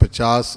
50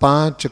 5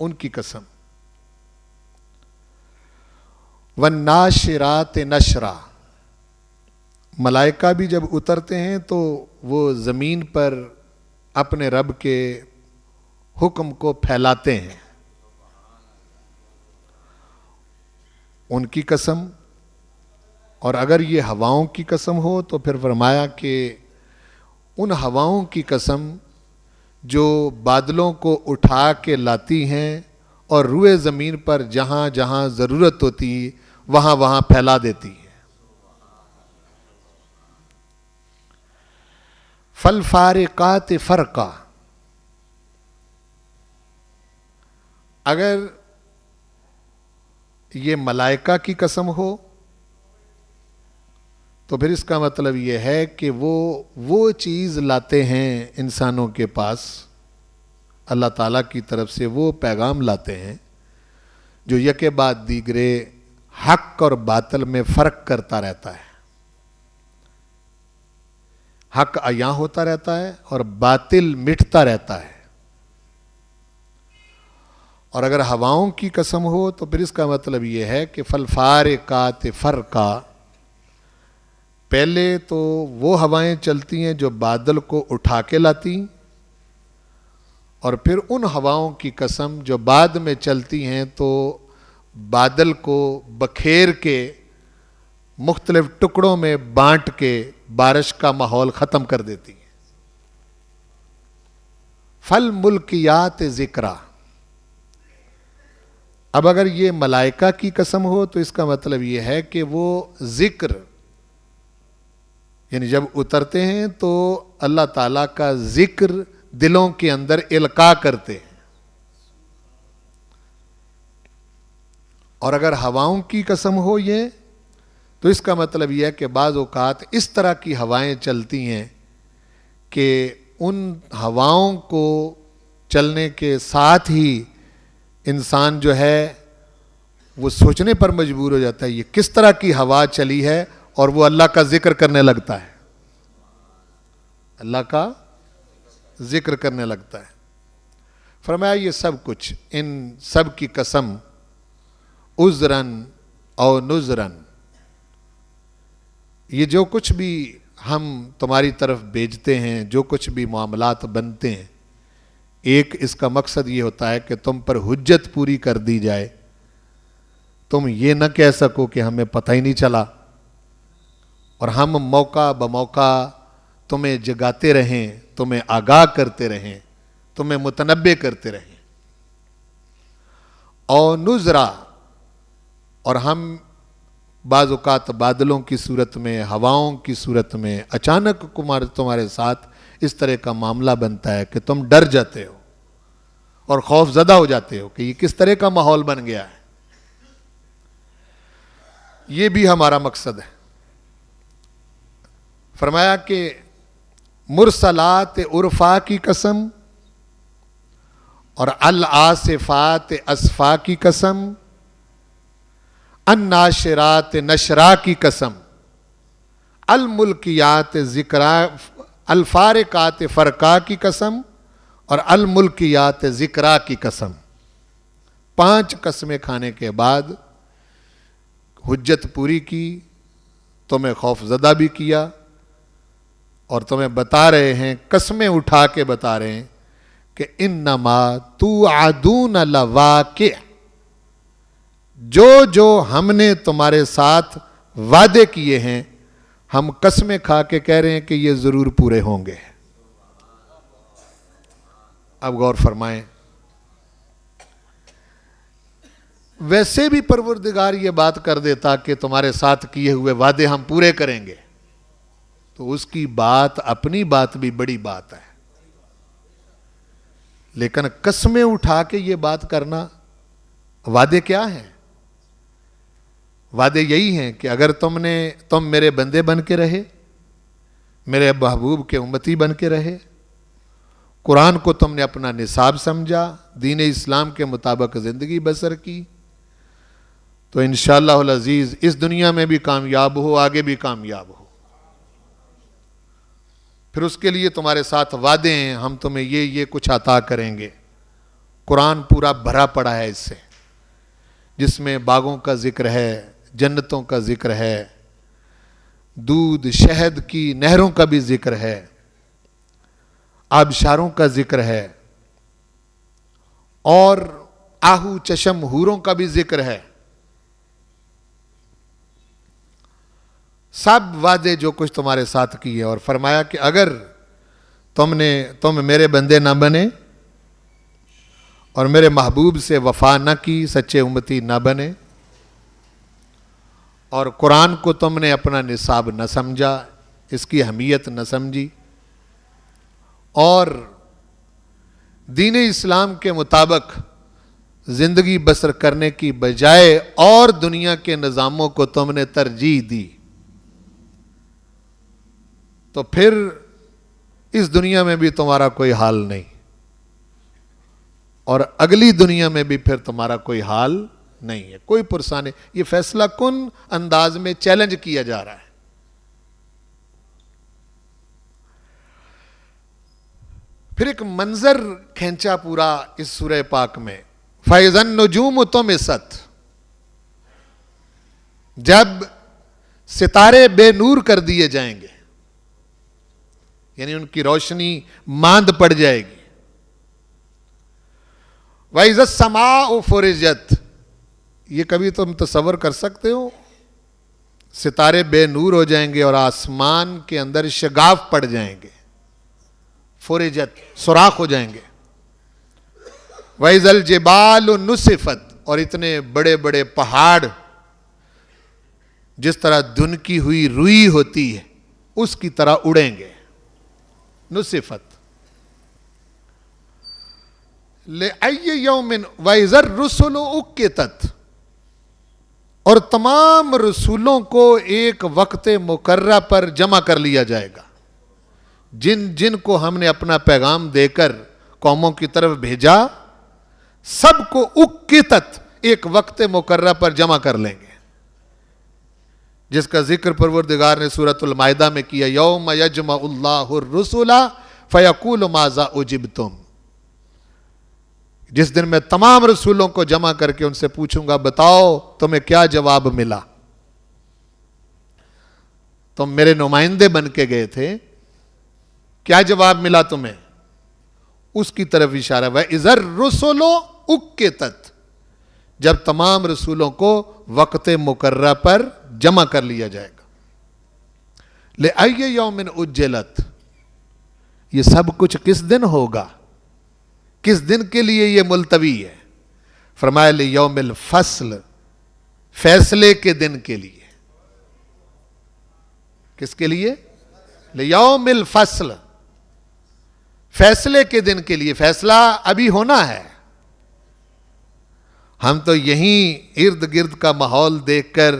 ان کی قسم. والناشرات نشرا، ملائکہ بھی جب اترتے ہیں تو وہ زمین پر اپنے رب کے حکم کو پھیلاتے ہیں، ان کی قسم. اور اگر یہ ہواؤں کی قسم ہو تو پھر فرمایا کہ ان ہواؤں کی قسم جو بادلوں کو اٹھا کے لاتی ہیں اور روئے زمین پر جہاں جہاں ضرورت ہوتی وہاں وہاں پھیلا دیتی ہے. فالفارقات فرقا، اگر یہ ملائکہ کی قسم ہو تو پھر اس کا مطلب یہ ہے کہ وہ چیز لاتے ہیں انسانوں کے پاس، اللہ تعالیٰ کی طرف سے وہ پیغام لاتے ہیں جو یکے بعد دیگرے حق اور باطل میں فرق کرتا رہتا ہے. حق عیاں ہوتا رہتا ہے اور باطل مٹتا رہتا ہے. اور اگر ہواؤں کی قسم ہو تو پھر اس کا مطلب یہ ہے کہ فالفارقات فرقا، پہلے تو وہ ہوائیں چلتی ہیں جو بادل کو اٹھا کے لاتی، اور پھر ان ہواؤں کی قسم جو بعد میں چلتی ہیں تو بادل کو بکھیر کے مختلف ٹکڑوں میں بانٹ کے بارش کا ماحول ختم کر دیتی ہیں. فالملکیات ذکرا، اب اگر یہ ملائکہ کی قسم ہو تو اس کا مطلب یہ ہے کہ وہ ذکر، یعنی جب اترتے ہیں تو اللہ تعالیٰ کا ذکر دلوں کے اندر القاء کرتے ہیں. اور اگر ہواؤں کی قسم ہو یہ تو اس کا مطلب یہ ہے کہ بعض اوقات اس طرح کی ہوائیں چلتی ہیں کہ ان ہواؤں کو چلنے کے ساتھ ہی انسان جو ہے وہ سوچنے پر مجبور ہو جاتا ہے یہ کس طرح کی ہوا چلی ہے، اور وہ اللہ کا ذکر کرنے لگتا ہے، اللہ کا ذکر کرنے لگتا ہے. فرمایا یہ سب کچھ، ان سب کی قسم عذراً او نذراً، یہ جو کچھ بھی ہم تمہاری طرف بھیجتے ہیں، جو کچھ بھی معاملات بنتے ہیں، ایک اس کا مقصد یہ ہوتا ہے کہ تم پر حجت پوری کر دی جائے، تم یہ نہ کہہ سکو کہ ہمیں پتہ ہی نہیں چلا، اور ہم موقع بموقع تمہیں جگاتے رہیں، تمہیں آگاہ کرتے رہیں، تمہیں متنبع کرتے رہیں. او نذرا، اور ہم بعض اوقات بادلوں کی صورت میں، ہواؤں کی صورت میں اچانک تمہارے ساتھ اس طرح کا معاملہ بنتا ہے کہ تم ڈر جاتے ہو اور خوف زدہ ہو جاتے ہو کہ یہ کس طرح کا ماحول بن گیا ہے. یہ بھی ہمارا مقصد ہے. فرمایا کہ مرسلات عرفا کی قسم اور العاصفات اسفا کی قسم، الناشرات نشرا کی قسم، الملکیات ذکرا، الفارقات فرقا کی قسم اور الملکیات ذکرا کی قسم. 5 قسمیں کھانے کے بعد حجت پوری کی، تمہیں خوف زدہ بھی کیا، اور تمہیں بتا رہے ہیں، قسمیں اٹھا کے بتا رہے ہیں کہ انما توعدون لواقع، جو ہم نے تمہارے ساتھ وعدے کیے ہیں ہم قسمیں کھا کے کہہ رہے ہیں کہ یہ ضرور پورے ہوں گے. اب غور فرمائیں، ویسے بھی پروردگار یہ بات کر دیتا کہ تمہارے ساتھ کیے ہوئے وعدے ہم پورے کریں گے تو اس کی بات، اپنی بات بھی بڑی بات ہے، لیکن قسمیں اٹھا کے یہ بات کرنا، وعدے کیا ہیں؟ وعدے یہی ہیں کہ اگر تم میرے بندے بن کے رہے، میرے محبوب کے امتی بن کے رہے، قرآن کو تم نے اپنا نصاب سمجھا، دین اسلام کے مطابق زندگی بسر کی، تو انشاءاللہ العزیز اس دنیا میں بھی کامیاب ہو، آگے بھی کامیاب ہو. پھر اس کے لیے تمہارے ساتھ وعدے ہیں، ہم تمہیں یہ کچھ عطا کریں گے، قرآن پورا بھرا پڑا ہے اس سے، جس میں باغوں کا ذکر ہے، جنتوں کا ذکر ہے، دودھ شہد کی نہروں کا بھی ذکر ہے، آبشاروں کا ذکر ہے، اور آہو چشم حوروں کا بھی ذکر ہے. سب وعدے جو کچھ تمہارے ساتھ کیے، اور فرمایا کہ اگر تم میرے بندے نہ بنے اور میرے محبوب سے وفا نہ کی، سچے امتی نہ بنے، اور قرآن کو تم نے اپنا نصاب نہ سمجھا، اس کی اہمیت نہ سمجھی، اور دین اسلام کے مطابق زندگی بسر کرنے کی بجائے اور دنیا کے نظاموں کو تم نے ترجیح دی، تو پھر اس دنیا میں بھی تمہارا کوئی حال نہیں، اور اگلی دنیا میں بھی پھر تمہارا کوئی حال نہیں ہے، کوئی پرسانے. یہ فیصلہ کن انداز میں چیلنج کیا جا رہا ہے. پھر ایک منظر کھینچا پورا اس سورہ پاک میں، فَإِذَا النُّجُومُ طُمِسَتْ، جب ستارے بے نور کر دیے جائیں گے، یعنی ان کی روشنی ماند پڑ جائے گی. وَإِذَا السَّمَاءُ فُرِجَتْ، یہ کبھی تم تصور کر سکتے ہو؟ ستارے بے نور ہو جائیں گے اور آسمان کے اندر شگاف پڑ جائیں گے، فُرِجَتْ سوراخ ہو جائیں گے. وَإِذَا الْجِبَالُ نُسِفَتْ، اور اتنے بڑے بڑے پہاڑ جس طرح دھن کی ہوئی روئی ہوتی ہے اس کی طرح اڑیں گے. نصفت لأی یوم، وَإِذَا الرُّسُلُ اُقِّتَتْ، اور تمام رسولوں کو ایک وقت مقررہ پر جمع کر لیا جائے گا. جن کو ہم نے اپنا پیغام دے کر قوموں کی طرف بھیجا، سب کو اُقِّتَتْ ایک وقت مقررہ پر جمع کر لیں گے، جس کا ذکر پروردگار نے سورۃ المائدہ میں کیا، یوم یجمع اللہ الرسل فیقول ماذا اجبتم، جس دن میں تمام رسولوں کو جمع کر کے ان سے پوچھوں گا بتاؤ تمہیں کیا جواب ملا، تم میرے نمائندے بن کے گئے تھے، کیا جواب ملا تمہیں؟ اس کی طرف اشارہ ہے. اِذَا الرُّسُلُ اُقِّتَتْ، جب تمام رسولوں کو وقت مقررہ پر جمع کر لیا جائے گا. لِأَيِّ يَوْمٍ أُجِّلَتْ، یہ سب کچھ کس دن ہوگا، کس دن کے لیے یہ ملتوی ہے؟ فرمایا لِيَوْمِ الْفَصْلِ، فیصلے کے دن کے لیے. کس کے لیے؟ لِيَوْمِ الْفَصْلِ، فیصلے کے دن کے لیے. فیصلہ ابھی ہونا ہے. ہم تو یہیں ارد گرد کا ماحول دیکھ کر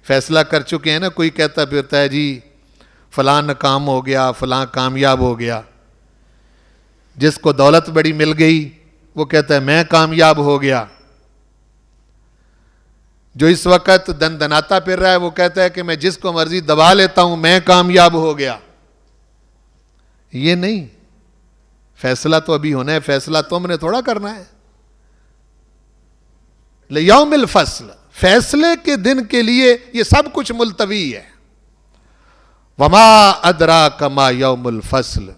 فیصلہ کر چکے ہیں نا. کوئی کہتا پھرتا ہے جی فلاں کام ہو گیا، فلاں کامیاب ہو گیا. جس کو دولت بڑی مل گئی وہ کہتا ہے میں کامیاب ہو گیا. جو اس وقت دن دناتا پھر رہا ہے وہ کہتا ہے کہ میں جس کو مرضی دبا لیتا ہوں میں کامیاب ہو گیا. یہ نہیں، فیصلہ تو ابھی ہونا ہے. فیصلہ تم نے تھوڑا کرنا ہے. لیوم الفصل، فیصلے کے دن کے لیے یہ سب کچھ ملتوی ہے. وما ادراک ما یوم الفصل،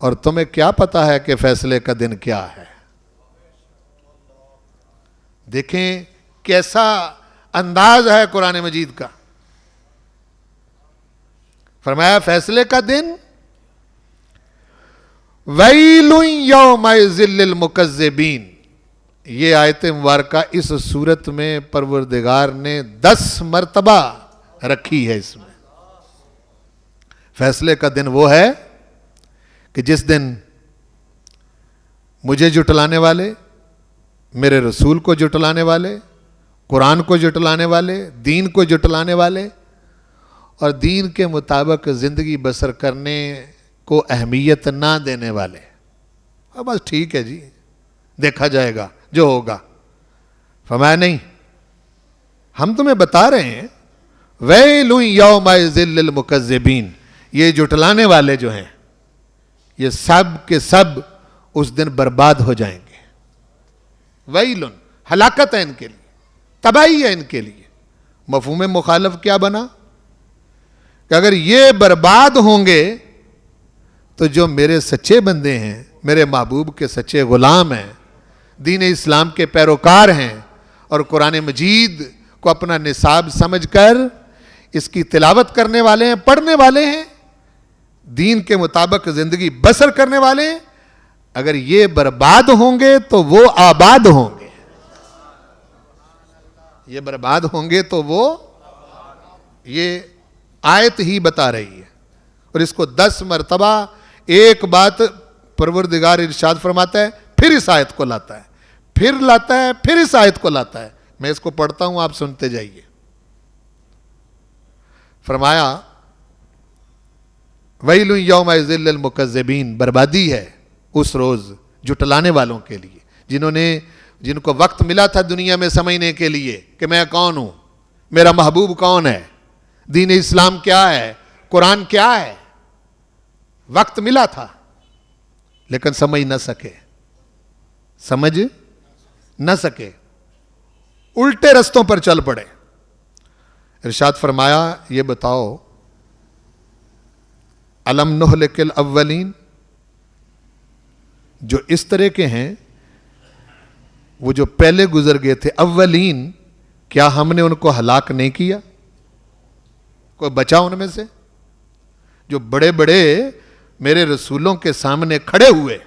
اور تمہیں کیا پتا ہے کہ فیصلے کا دن کیا ہے. دیکھیں کیسا انداز ہے قرآن مجید کا. فرمایا فیصلے کا دن، ویل یومئذ للمکذبین. یہ آیت مبارکہ اس صورت میں پروردگار نے 10 مرتبہ رکھی ہے. اس میں فیصلے کا دن وہ ہے کہ جس دن مجھے جھٹلانے والے، میرے رسول کو جھٹلانے والے، قرآن کو جھٹلانے والے، دین کو جھٹلانے والے اور دین کے مطابق زندگی بسر کرنے کو اہمیت نہ دینے والے، بس ٹھیک ہے جی دیکھا جائے گا جو ہوگا. فرمایا نہیں، ہم تمہیں بتا رہے ہیں ویل یومئذ للمکذبین. یہ جھٹلانے والے جو ہیں یہ سب کے سب اس دن برباد ہو جائیں گے. ویلن، ہلاکت ہے ان کے لیے، تباہی ہے ان کے لیے. مفہوم مخالف کیا بنا کہ اگر یہ برباد ہوں گے تو جو میرے سچے بندے ہیں، میرے محبوب کے سچے غلام ہیں، دین اسلام کے پیروکار ہیں اور قرآن مجید کو اپنا نصاب سمجھ کر اس کی تلاوت کرنے والے ہیں، پڑھنے والے ہیں، دین کے مطابق زندگی بسر کرنے والے ہیں، اگر یہ برباد ہوں گے تو وہ آباد ہوں گے. یہ برباد ہوں گے تو وہ، یہ آیت ہی بتا رہی ہے. اور اس کو 10 مرتبہ ایک بات پروردگار ارشاد فرماتا ہے، پھر اس آیت کو لاتا ہے، پھر لاتا ہے، پھر اس آیت کو لاتا ہے. میں اس کو پڑھتا ہوں، آپ سنتے جائیے. فرمایا ویل یومئذ للمکذبین، بربادی ہے اس روز جھٹلانے والوں کے لیے، جن کو وقت ملا تھا دنیا میں سمجھنے کے لیے کہ میں کون ہوں، میرا محبوب کون ہے، دین اسلام کیا ہے، قرآن کیا ہے. وقت ملا تھا لیکن سمجھ نہ سکے، الٹے رستوں پر چل پڑے. ارشاد فرمایا یہ بتاؤ، الم نہلک الاولین، جو اس طرح کے ہیں، وہ جو پہلے گزر گئے تھے اولین، کیا ہم نے ان کو ہلاک نہیں کیا؟ کوئی بچا ان میں سے؟ جو بڑے بڑے میرے رسولوں کے سامنے کھڑے ہوئے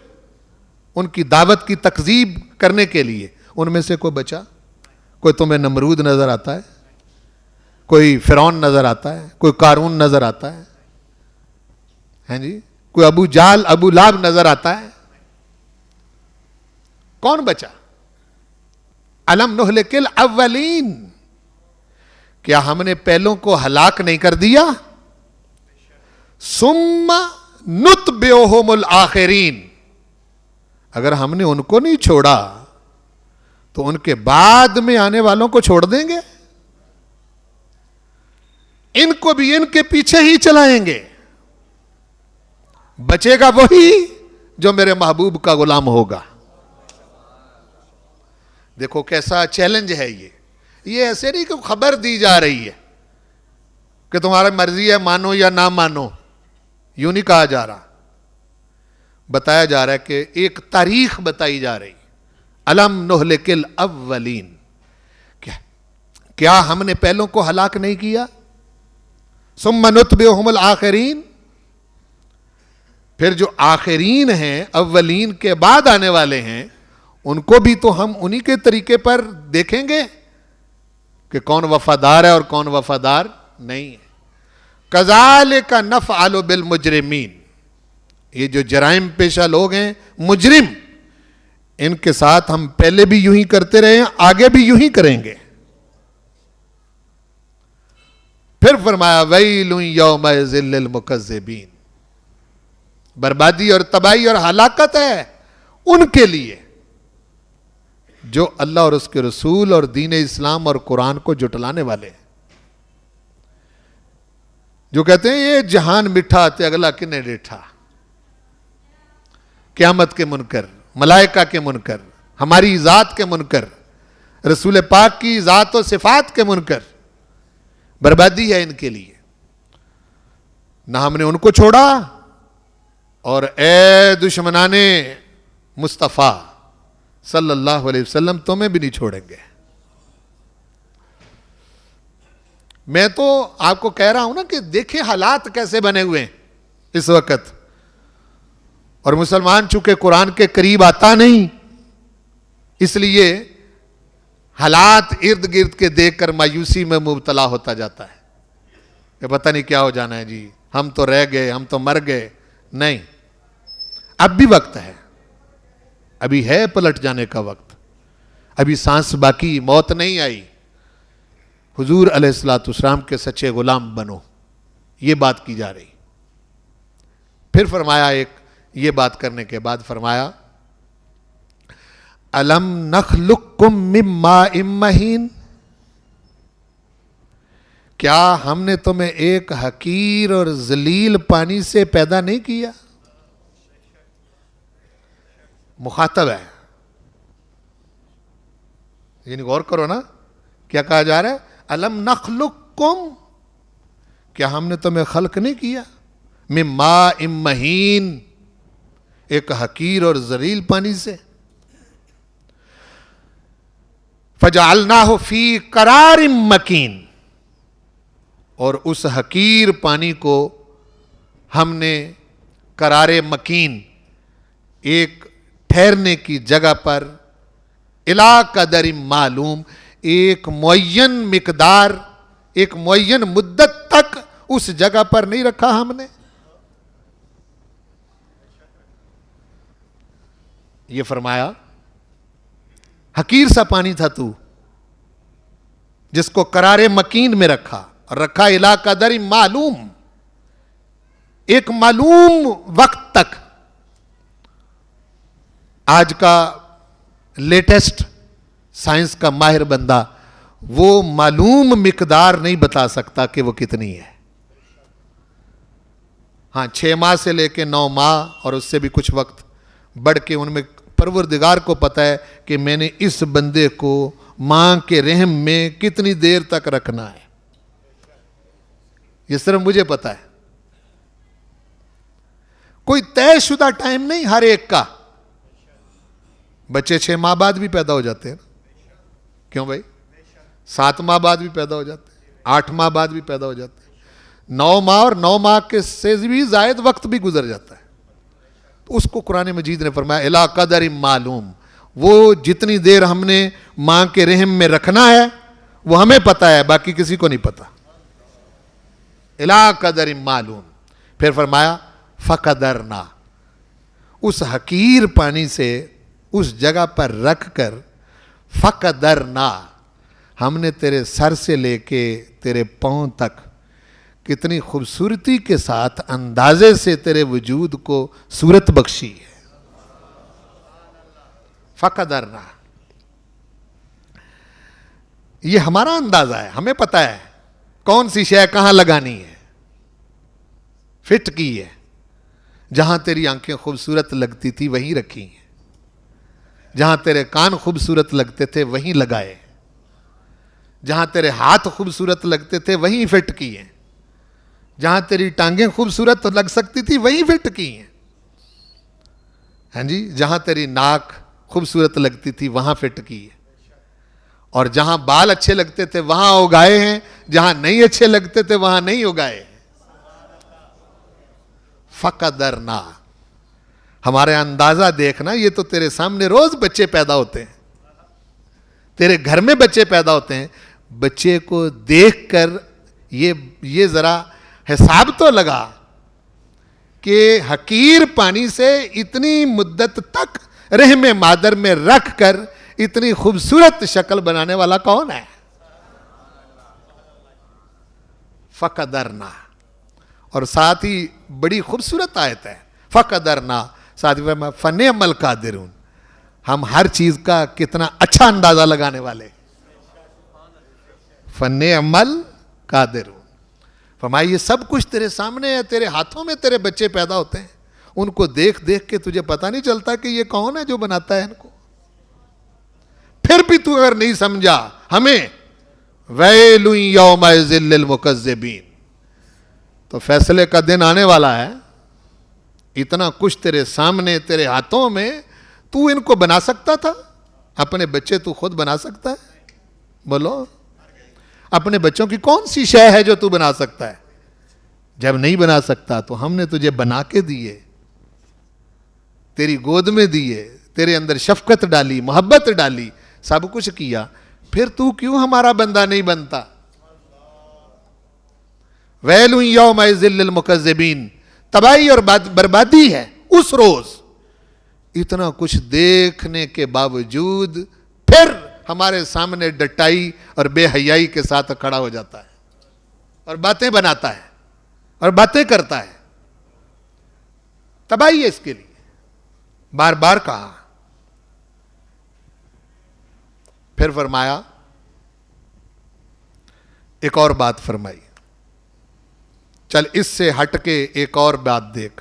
ان کی دعوت کی تکذیب کرنے کے لیے، ان میں سے کوئی بچا؟ کوئی تمہیں نمرود نظر آتا ہے؟ کوئی فرعون نظر آتا ہے؟ کوئی قارون نظر آتا ہے؟ ہیں جی؟ کوئی ابو جال، ابو لہب نظر آتا ہے؟ کون بچا؟ الم نہلک الاولین، کیا ہم نے پہلوں کو ہلاک نہیں کر دیا؟ ثم نتبعہم الآخرین، اگر ہم نے ان کو نہیں چھوڑا تو ان کے بعد میں آنے والوں کو چھوڑ دیں گے؟ ان کو بھی ان کے پیچھے ہی چلائیں گے. بچے گا وہی جو میرے محبوب کا غلام ہوگا. دیکھو کیسا چیلنج ہے یہ ایسے نہیں کہ خبر دی جا رہی ہے کہ تمہاری مرضی ہے مانو یا نہ مانو، یوں نہیں کہا جا رہا. بتایا جا رہا ہے کہ ایک تاریخ بتائی جا رہی. الم نہلک الاولین، کیا ہم نے پہلوں کو ہلاک نہیں کیا؟ ثم نتبعہم الآخرین، پھر جو آخرین ہیں، اولین کے بعد آنے والے ہیں، ان کو بھی تو ہم انہی کے طریقے پر دیکھیں گے کہ کون وفادار ہے اور کون وفادار نہیں ہے. کذالک نفعل بالمجرمین، یہ جو جرائم پیشہ لوگ ہیں، مجرم، ان کے ساتھ ہم پہلے بھی یوں ہی کرتے رہے ہیں، آگے بھی یوں ہی کریں گے. پھر فرمایا ویل یومئذ للمکذبین، بربادی اور تباہی اور ہلاکت ہے ان کے لیے جو اللہ اور اس کے رسول اور دین اسلام اور قرآن کو جھٹلانے والے ہیں، جو کہتے ہیں یہ جہان مٹھا تے اگلا کنے ڈیٹھا. قیامت کے منکر، ملائکہ کے منکر، ہماری ذات کے منکر، رسول پاک کی ذات و صفات کے منکر، بربادی ہے ان کے لیے. نہ ہم نے ان کو چھوڑا، اور اے دشمنان مصطفیٰ صلی اللہ علیہ وسلم تمہیں بھی نہیں چھوڑیں گے. میں تو آپ کو کہہ رہا ہوں نا کہ دیکھیں حالات کیسے بنے ہوئے ہیں اس وقت، اور مسلمان چونکہ قرآن کے قریب آتا نہیں، اس لیے حالات ارد گرد کے دیکھ کر مایوسی میں مبتلا ہوتا جاتا ہے کہ پتہ نہیں کیا ہو جانا ہے جی، ہم تو رہ گئے، ہم تو مر گئے. نہیں، اب بھی وقت ہے، ابھی ہے پلٹ جانے کا وقت، ابھی سانس باقی، موت نہیں آئی. حضور علیہ الصلوۃ والسلام کے سچے غلام بنو، یہ بات کی جا رہی. پھر فرمایا، ایک یہ بات کرنے کے بعد فرمایا الم نخلقکم من ماء مہین، کیا ہم نے تمہیں ایک حقیر اور ذلیل پانی سے پیدا نہیں کیا؟ مخاطب ہے. یعنی غور کرو نا, کیا کہا جا رہا ہے؟ الم نخلقکم, کیا ہم نے تمہیں خلق نہیں کیا من ماء مہین, ایک حقیر اور ذلیل پانی سے. فجعلناہ فی قرار مکین, اور اس حقیر پانی کو ہم نے قرار مکین, ایک ٹھہرنے کی جگہ پر, الی قدر معلوم, ایک معین مقدار, ایک معین مدت تک اس جگہ پر نہیں رکھا ہم نے. یہ فرمایا حقیر سا پانی تھا تو, جس کو قرار مکین میں رکھا, اور رکھا الی قدر معلوم, ایک معلوم وقت تک. آج کا لیٹسٹ سائنس کا ماہر بندہ وہ معلوم مقدار نہیں بتا سکتا کہ وہ کتنی ہے. ہاں 6 ماہ سے لے کے 9 ماہ اور اس سے بھی کچھ وقت بڑھ کے ان میں پروردگار کو پتا ہے کہ میں نے اس بندے کو ماں کے رحم میں کتنی دیر تک رکھنا ہے. یہ صرف مجھے پتا ہے. کوئی طے شدہ ٹائم نہیں ہر ایک کا. بچے 6 ماہ بعد بھی پیدا ہو جاتے ہیں, کیوں بھائی؟ 7 ماہ بعد بھی پیدا ہو جاتے ہیں, 8 ماہ بعد بھی پیدا ہو جاتے ہیں, 9 ماہ اور 9 ماہ کے سے بھی زائد وقت بھی گزر جاتا ہے. تو اس کو قرآن مجید نے فرمایا الی قدر معلوم, وہ جتنی دیر ہم نے ماں کے رحم میں رکھنا ہے وہ ہمیں پتا ہے, باقی کسی کو نہیں پتا. الی قدر معلوم. پھر فرمایا فقدرنا, اس حقیر پانی سے اس جگہ پر رکھ کر, فقدرنا, ہم نے تیرے سر سے لے کے تیرے پاؤں تک کتنی خوبصورتی کے ساتھ اندازے سے تیرے وجود کو صورت بخشی ہے. فقدرنا, یہ ہمارا اندازہ ہے, ہمیں پتا ہے کون سی شے کہاں لگانی ہے. فٹ کی ہے, جہاں تیری آنکھیں خوبصورت لگتی تھی وہیں رکھی ہیں, جہاں تیرے کان خوبصورت لگتے تھے وہیں لگائے, جہاں تیرے ہاتھ خوبصورت لگتے تھے وہیں فٹ کیے, جہاں تیری ٹانگیں خوبصورت لگ سکتی تھی وہیں فٹ کی ہیں. ہاں جی, جہاں تیری ناک خوبصورت لگتی تھی وہاں فٹ کی ہے, اور جہاں بال اچھے لگتے تھے وہاں اگائے ہیں, جہاں نہیں اچھے لگتے تھے وہاں نہیں اگائے. فقدرنا, ہمارے اندازہ دیکھنا. یہ تو تیرے سامنے روز بچے پیدا ہوتے ہیں, تیرے گھر میں بچے پیدا ہوتے ہیں. بچے کو دیکھ کر یہ ذرا حساب تو لگا کہ حقیر پانی سے اتنی مدت تک رحم مادر میں رکھ کر اتنی خوبصورت شکل بنانے والا کون ہے؟ فقدرنا. اور ساتھ ہی بڑی خوبصورت آیت ہے فقدرنا, ساتھ ہی فنعم القادرون, ہم ہر چیز کا کتنا اچھا اندازہ لگانے والے. فنعم القادرون, فرمایا یہ سب کچھ تیرے سامنے ہے, تیرے ہاتھوں میں تیرے بچے پیدا ہوتے ہیں. ان کو دیکھ دیکھ کے تجھے پتہ نہیں چلتا کہ یہ کون ہے جو بناتا ہے ان کو. پھر بھی تو اگر نہیں سمجھا, ہمیں ویل یومئذ للمکذبین, تو فیصلے کا دن آنے والا ہے. اتنا کچھ تیرے سامنے تیرے ہاتھوں میں, تو ان کو بنا سکتا تھا؟ اپنے بچے تو خود بنا سکتا ہے؟ بولو, اپنے بچوں کی کون سی شے ہے جو تو بنا سکتا ہے؟ جب نہیں بنا سکتا تو ہم نے تجھے بنا کے دیے, تیری گود میں دیے, تیرے اندر شفقت ڈالی, محبت ڈالی, سب کچھ کیا, پھر تو کیوں ہمارا بندہ نہیں بنتا؟ ویل یومئذ للمکذبین, تباہی اور بربادی ہے اس روز. اتنا کچھ دیکھنے کے باوجود پھر ہمارے سامنے ڈٹائی اور بے حیائی کے ساتھ کھڑا ہو جاتا ہے اور باتیں بناتا ہے اور باتیں کرتا ہے. تباہی ہے اس کے لیے. بار بار کہا. پھر فرمایا, ایک اور بات فرمائی, چل اس سے ہٹ کے ایک اور بات دیکھ.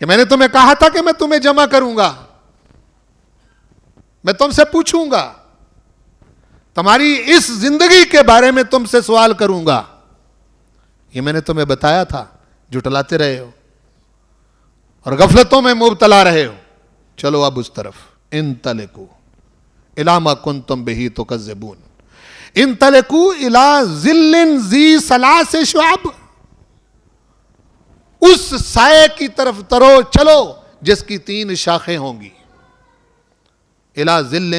کہ میں نے تمہیں کہا تھا کہ میں تمہیں جمع کروں گا, میں تم سے پوچھوں گا, تمہاری اس زندگی کے بارے میں تم سے سوال کروں گا. یہ میں نے تمہیں بتایا تھا, جھٹلاتے رہے ہو اور غفلتوں میں مبتلا رہے ہو. چلو اب اس طرف, انطلقوا الی ما کنتم بہ تکذبون, انطلقوا الی ظل ذی ثلاث شعب, اس سائے کی طرف ترو چلو جس کی 3 شاخیں ہوں گی. الی ظل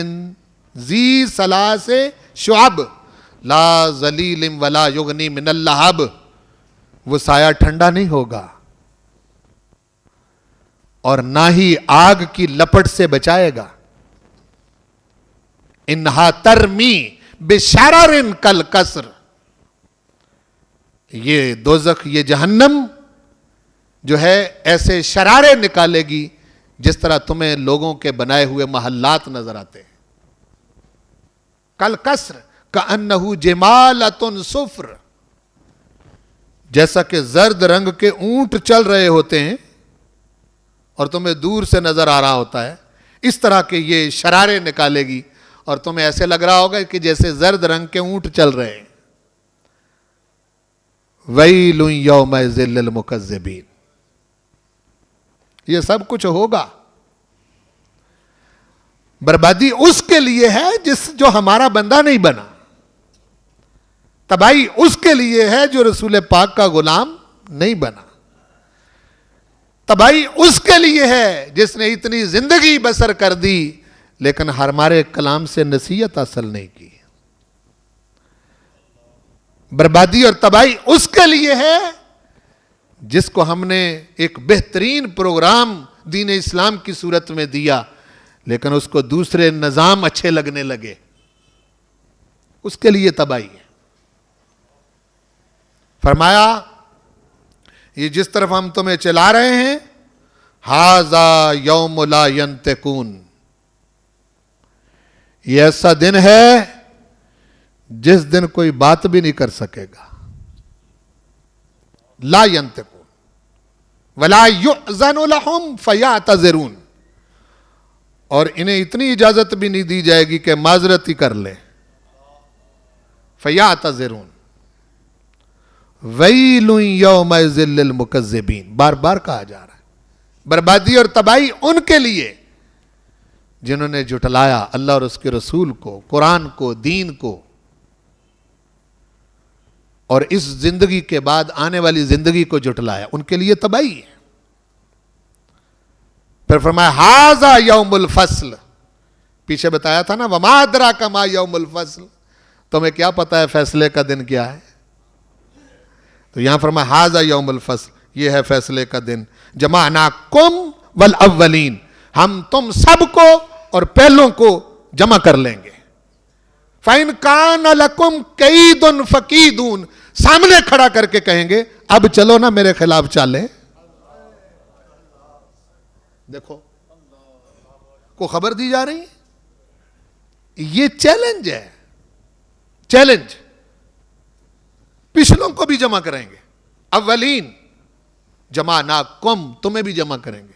ذی ثلاث شعب لا ظلیل ولا یغنی من اللہب, وہ سایہ ٹھنڈا نہیں ہوگا اور نہ ہی آگ کی لپٹ سے بچائے گا. انہا ترمی بشرر کالقصر, یہ دوزخ, یہ جہنم جو ہے ایسے شرارے نکالے گی جس طرح تمہیں لوگوں کے بنائے ہوئے محلات نظر آتے ہیں. کالقصر کأنہ جمالۃ صفر, جیسا کہ زرد رنگ کے اونٹ چل رہے ہوتے ہیں اور تمہیں دور سے نظر آ رہا ہوتا ہے, اس طرح کے یہ شرارے نکالے گی اور تمہیں ایسے لگ رہا ہوگا کہ جیسے زرد رنگ کے اونٹ چل رہے ہیں. ویل یومئذ للمکذبین, یہ سب کچھ ہوگا. بربادی اس کے لیے ہے جو ہمارا بندہ نہیں بنا, تباہی اس کے لیے ہے جو رسول پاک کا غلام نہیں بنا, تباہی اس کے لیے ہے جس نے اتنی زندگی بسر کر دی لیکن ہمارے کلام سے نصیحت حاصل نہیں کی. بربادی اور تباہی اس کے لیے ہے جس کو ہم نے ایک بہترین پروگرام دین اسلام کی صورت میں دیا لیکن اس کو دوسرے نظام اچھے لگنے لگے, اس کے لیے تباہی ہے. فرمایا یہ جس طرف ہم تمہیں چلا رہے ہیں, ھذا یوم لا ینطقون, یہ ایسا دن ہے جس دن کوئی بات بھی نہیں کر سکے گا. لا ینطقون ولا یؤذن لہم فیعتذرون, اور انہیں اتنی اجازت بھی نہیں دی جائے گی کہ معذرت ہی کر لیں. فیعتذرون ویل یومئذ للمکذبین, بار بار کہا جا رہا ہے. بربادی اور تباہی ان کے لیے جنہوں نے جھٹلایا اللہ اور اس کے رسول کو, قرآن کو, دین کو, اور اس زندگی کے بعد آنے والی زندگی کو جھٹلایا, ان کے لیے تباہی ہے. پھر فرمایا ھذا یوم الفصل, پیچھے بتایا تھا نا وما ادراک ما یوم الفصل, تمہیں کیا پتا ہے فیصلے کا دن کیا ہے. تو یہاں فرمایا ھذا یوم الفصل, یہ ہے فیصلے کا دن. جمعناکم والاولین, ہم تم سب کو اور پہلوں کو جمع کر لیں گے. فَإِنْ كَانَ لَكُمْ كَيْدٌ فَكِيدُونَ, سامنے کھڑا کر کے کہیں گے اب چلو نا میرے خلاف چالیں. دیکھو کو خبر دی جا رہی ہے, یہ چیلنج ہے, چیلنج. پچھلوں کو بھی جمع کریں گے, اولین جمعناکم, تمہیں بھی جمع کریں گے.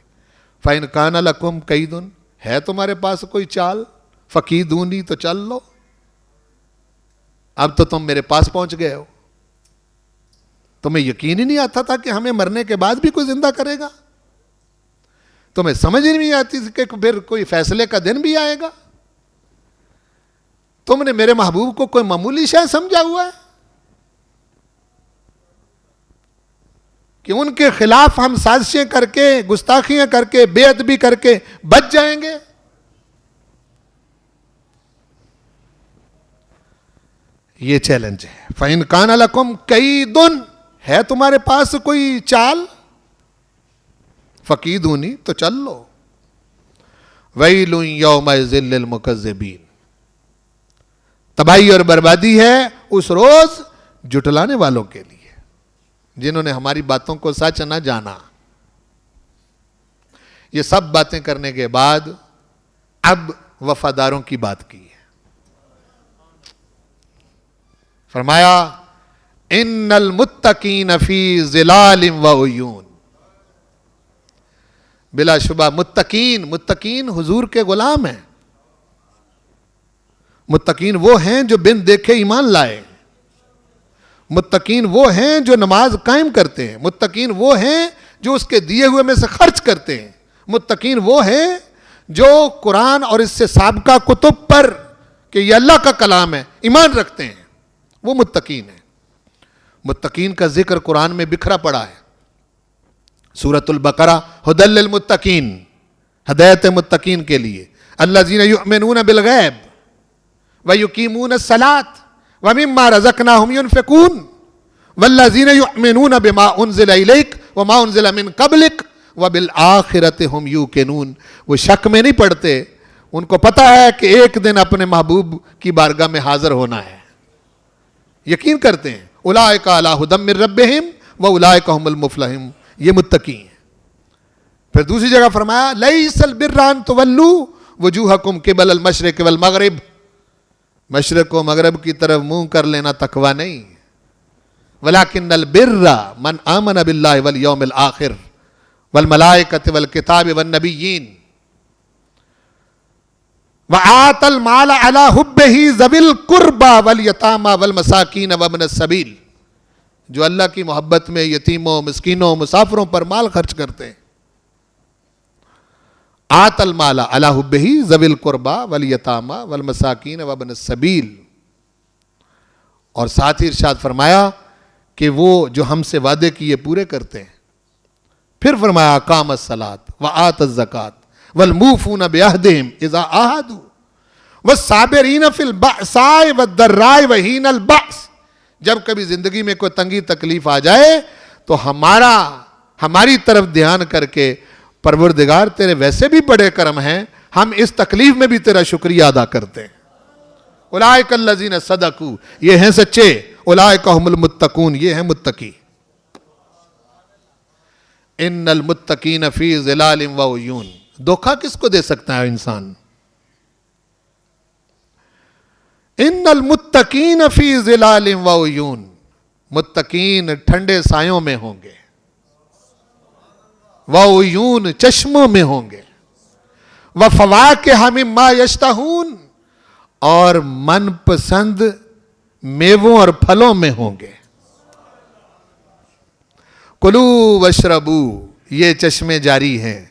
فَإِنْ كَانَ لَكُمْ كَيْدٌ, ہے تمہارے پاس کوئی چال, فَكِيدُونِی, تو چل لو. اب تو تم میرے پاس پہنچ گئے ہو, تمہیں یقین ہی نہیں آتا تھا کہ ہمیں مرنے کے بعد بھی کوئی زندہ کرے گا. تمہیں سمجھ ہی نہیں آتی تھی کہ پھر کوئی فیصلے کا دن بھی آئے گا. تم نے میرے محبوب کو کوئی معمولی شے سمجھا ہوا ہے کہ ان کے خلاف ہم سازشیں کر کے, گستاخیاں کر کے, بے ادبی کر کے بچ جائیں گے. یہ چیلنج ہے. فَإِنْ كَانَ لَكُمْ كَيْدٌ, ہے تمہارے پاس کوئی چال, فَكِيدُونِی, تو چل لو. وَيْلٌ يَوْمَئِذٍ لِّلْمُكَذِّبِينَ, تباہی اور بربادی ہے اس روز جھٹلانے والوں کے لیے جنہوں نے ہماری باتوں کو سچ نہ جانا. یہ سب باتیں کرنے کے بعد اب وفاداروں کی بات کی ہے. فرمایا ان المتقین فی ظلال و عیون, بلا شبہ متقین، متقین حضور کے غلام ہیں. متقین وہ ہیں جو بن دیکھے ایمان لائے. متقین وہ ہیں جو نماز قائم کرتے ہیں. متقین وہ ہیں جو اس کے دیے ہوئے میں سے خرچ کرتے ہیں. متقین وہ ہیں جو قرآن اور اس سے سابقہ کتب پر کہ یہ اللہ کا کلام ہے ایمان رکھتے ہیں. وہ متقین ہیں. متقین کا ذکر قرآن میں بکھرا پڑا ہے. سورۃ البقرہ ھدی للمتقین، ہدایت متقین کے لیے. الذین یؤمنون بالغیب ویقیمون الصلاۃ ومما رزقناہم ینفقون والذین یؤمنون بما انزل الیک وما انزل من قبلک وبالآخرۃ ھم یوقنون. وہ شک میں نہیں پڑتے، ان کو پتہ ہے کہ ایک دن اپنے محبوب کی بارگاہ میں حاضر ہونا ہے. یقین کرتے ہیں. اولئک علی ھدی من ربہم واولئک ھم المفلحون. یہ متقی ہیں. پھر دوسری جگہ فرمایا لیس البر ان تولوا وجوہکم قبل المشرق والمغرب. مشرق و مغرب کی طرف منہ کر لینا تقویٰ نہیں. ولکن البر من آمن باللہ والیوم الآخر والملائکۃ والکتاب والنبیین وآت المال علی حبہ ذوی القربى والیتامى والمساکین وابن السبیل. جو اللہ کی محبت میں یتیموں، مسکینوں، مسافروں پر مال خرچ کرتے ہیں. آت المال علی حبہ ذوی القربى والیتامى والمساکین وابن السبیل. اور ساتھ ہی ارشاد فرمایا کہ وہ جو ہم سے وعدے کیے پورے کرتے ہیں. پھر فرمایا اقام الصلاۃ وآت الزکاۃ والموفون بعہدہم اذا عاہدوا والصابرین فی البأساء والضراء وحین البأس. جب کبھی زندگی میں کوئی تنگی تکلیف آ جائے تو ہماری طرف دھیان کر کے پروردگار تیرے ویسے بھی بڑے کرم ہیں، ہم اس تکلیف میں بھی تیرا شکریہ ادا کرتے ہیں. اولئک الذین صدقوا، یہ ہیں سچے. اولئک ھم المتقون، یہ ہیں متقی. ان المتقین فی ظلال وعیون. دھوکہ کس کو دے سکتا ہے انسان؟ ان المتقین فی ظلال وعیون. متقین ٹھنڈے سایوں میں ہوں گے، وعیون چشموں میں ہوں گے، وفواکہ مما یشتہون اور من پسند میووں اور پھلوں میں ہوں گے. کلوا واشربو، یہ چشمے جاری ہیں،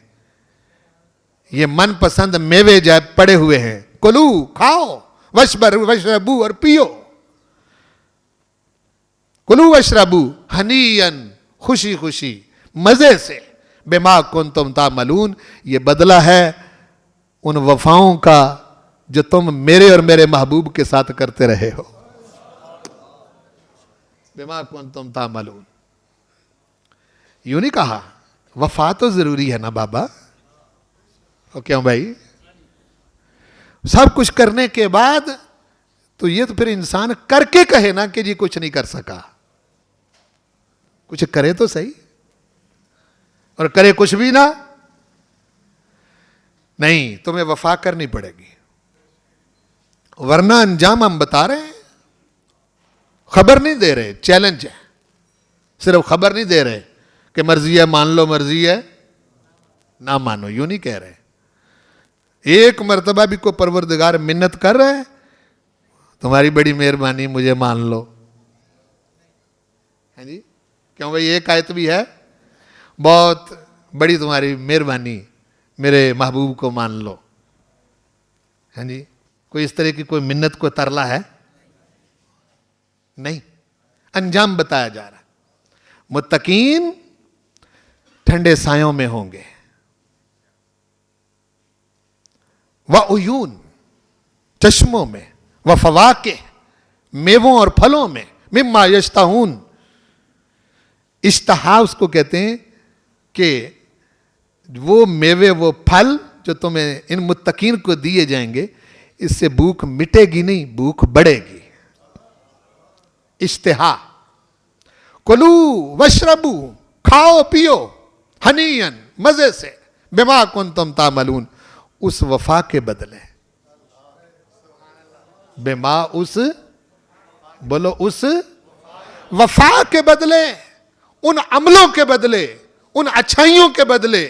یہ من پسند میوے پڑے ہوئے ہیں. کلو، کھاؤ، واشربو اور پیو. کلو واشربو ہنیئن، خوشی خوشی، مزے سے. بما کنتم تعملون، یہ بدلہ ہے ان وفاؤں کا جو تم میرے اور میرے محبوب کے ساتھ کرتے رہے ہو. بما کنتم تعملون. یوں نہیں کہا وفا تو ضروری ہے نا بابا. کیوں بھائی؟ سب کچھ کرنے کے بعد تو یہ تو پھر انسان کر کے کہے نا کہ جی کچھ نہیں کر سکا. کچھ کرے تو صحیح، اور کرے کچھ بھی نہ. نہیں، تمہیں وفا کرنی پڑے گی، ورنہ انجام ہم بتا رہے ہیں. خبر نہیں دے رہے، چیلنج ہے. صرف خبر نہیں دے رہے کہ مرضی ہے مان لو، مرضی ہے نہ مانو. یوں نہیں کہہ رہے. ایک مرتبہ بھی کوئی پروردگار منت کر رہا ہے تمہاری بڑی مہربانی مجھے مان لو. ہاں جی، کیوں بھائی؟ ایک آیت بھی ہے بہت بڑی تمہاری مہربانی میرے محبوب کو مان لو. ہاں جی، کوئی اس طرح کی کوئی منت کو ترلا ہے؟ نہیں، انجام بتایا جا رہا ہے. متقین ٹھنڈے سایوں میں ہوں گے، وعیون چشموں میں، وفواکہ میووں اور پھلوں میں، مما یشتہون. اشتہا اس کو کہتے ہیں کہ وہ میوے، وہ پھل جو تمہیں ان متقین کو دیے جائیں گے، اس سے بھوک مٹے گی نہیں، بھوک بڑھے گی. اشتہا. کلو واشربو، کھاؤ پیو، ہنیئن مزے سے، بما کنتم تعملون، اس وفا کے بدلے. بما اس بولو اس وفا کے بدلے، ان عملوں کے بدلے، ان اچھائیوں کے بدلے،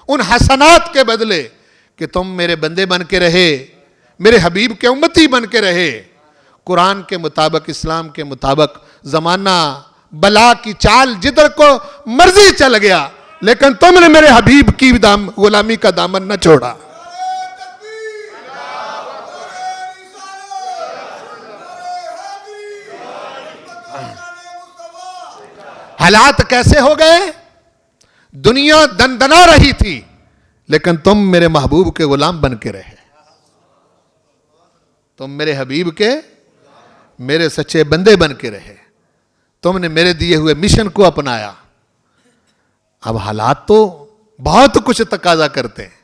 ان حسنات کے بدلے کہ تم میرے بندے بن کے رہے, میرے حبیب کے امتی بن کے رہے, قرآن کے مطابق, اسلام کے مطابق. زمانہ بلا کی چال جدھر کو مرضی چل گیا, لیکن تم نے میرے حبیب کی غلامی کا دامن نہ چھوڑا. حالات کیسے ہو گئے؟ دنیا دندنا رہی تھی, لیکن تم میرے محبوب کے غلام بن کے رہے. تم میرے حبیب کے, میرے سچے بندے بن کے رہے. تم نے میرے دیے ہوئے مشن کو اپنایا. اب حالات تو بہت کچھ تقاضا کرتے ہیں.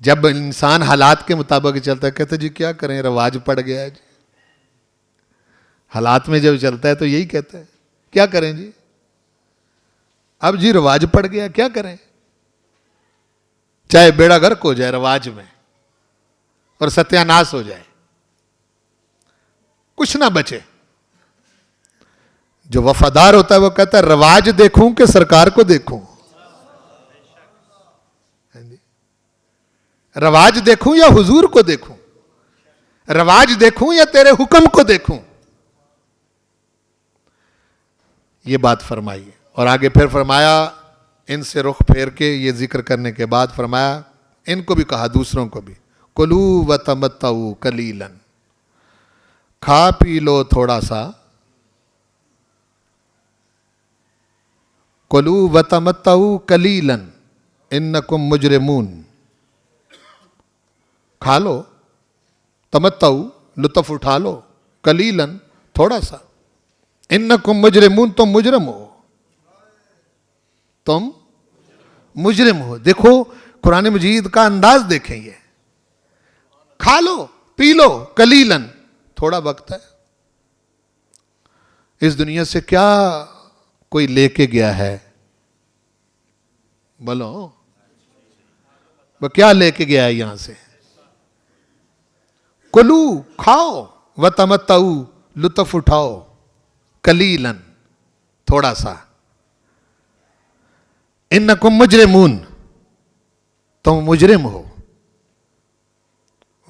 جب انسان حالات کے مطابق چلتا ہے, کہتے جی کیا کریں, رواج پڑ گیا ہے جی. حالات میں جب چلتا ہے تو یہی کہتا ہے کیا کریں جی, اب جی رواج پڑ گیا, کیا کریں. چاہے بیڑا گرک ہو جائے رواج میں اور ستیہ ناش ہو جائے, کچھ نہ بچے. جو وفادار ہوتا ہے وہ کہتا ہے رواج دیکھوں کہ سرکار کو دیکھوں, رواج دیکھوں یا حضور کو دیکھوں, رواج دیکھوں یا تیرے حکم کو دیکھوں. یہ بات فرمائی. اور آگے پھر فرمایا, ان سے رخ پھیر کے یہ ذکر کرنے کے بعد فرمایا, ان کو بھی کہا دوسروں کو بھی, کلو و تمتعوا قلیلا, کھا پی لو تھوڑا سا. کلو و تمتعوا قلیلا انکم مجرمون, کھا لو, تمتعوا لطف اٹھا لو, قلیلا تھوڑا سا, انکم مجرمون تم مجرم ہو, تم مجرم ہو. دیکھو قرآن مجید کا انداز دیکھیں, یہ کھا لو پی لو قلیلا, تھوڑا وقت ہے. اس دنیا سے کیا کوئی لے کے گیا ہے؟ بولو وہ کیا لے کے گیا ہے یہاں سے؟ کلو کھاؤ, وتمتعوا لطف اٹھاؤ, قلیلا تھوڑا سا, انکم مجرمون تم مجرم ہو.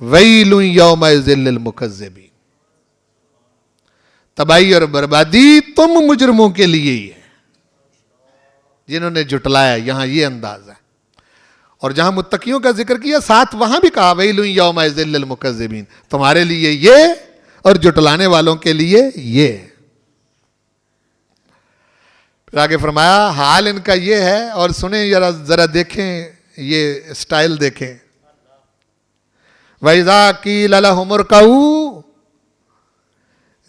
ویل یومئذ للمکذبین, تباہی اور بربادی تم مجرموں کے لیے ہی ہے جنہوں نے جھٹلایا. یہاں یہ انداز ہے. اور جہاں متقیوں کا ذکر کیا ساتھ وہاں بھی کہا ویل یومئذ للمکذبین, تمہارے لیے یہ اور جھٹلانے والوں کے لیے یہ. پھر آگے فرمایا حال ان کا یہ ہے, اور سنیں ذرا دیکھیں یہ سٹائل دیکھیں. وَإِذَا قِيلَ لَهُمُ ارْكَعُوا,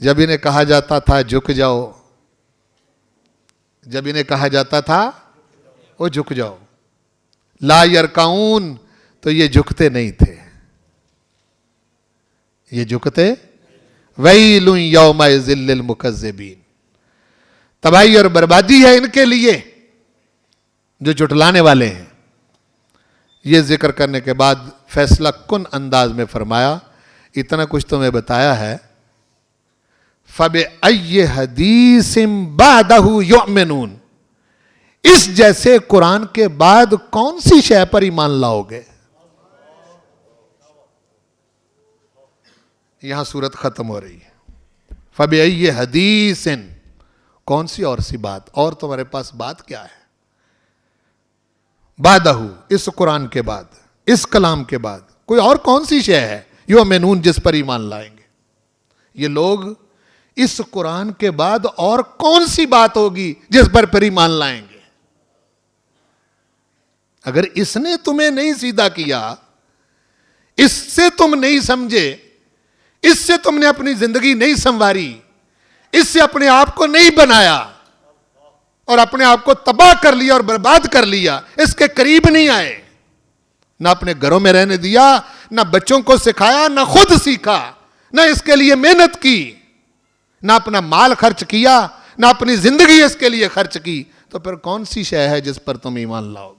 جب انہیں کہا جاتا تھا جھک جاؤ, جب انہیں کہا جاتا تھا وہ جھک جاؤ. لا يركعون, تو یہ جھکتے نہیں تھے, یہ جھکتے. وَيْلٌ يَوْمَئِذٍ لِّلْمُكَذِّبِينَ, تباہی اور بربادی ہے ان کے لیے جو جھٹلانے والے ہیں. یہ ذکر کرنے کے بعد فیصلہ کن انداز میں فرمایا, اتنا کچھ تمہیں بتایا ہے, فَبِأَيِّ حَدِيثٍ بَعْدَهُ يُؤْمِنُونَ, اس جیسے قرآن کے بعد کون سی شے پر ایمان لاؤ گے. یہاں سورت ختم ہو رہی ہے. فَبِأَيِّ حَدِيثٍ, کون سی اور سی بات, اور تمہارے پاس بات کیا ہے. بعدہ, اس قرآن کے بعد, اس کلام کے بعد کوئی اور کون سی شے ہے یؤمنون جس پر ایمان لائیں گے. یہ لوگ اس قرآن کے بعد اور کون سی بات ہوگی جس پر پھر ایمان لائیں گے. اگر اس نے تمہیں نہیں سیدھا کیا, اس سے تم نہیں سمجھے, اس سے تم نے اپنی زندگی نہیں سنواری, اس سے اپنے آپ کو نہیں بنایا اور اپنے آپ کو تباہ کر لیا اور برباد کر لیا, اس کے قریب نہیں آئے, نہ اپنے گھروں میں رہنے دیا, نہ بچوں کو سکھایا, نہ خود سیکھا, نہ اس کے لیے محنت کی, نہ اپنا مال خرچ کیا, نہ اپنی زندگی اس کے لیے خرچ کی, تو پھر کون سی شے ہے جس پر تم ایمان لاؤ گے.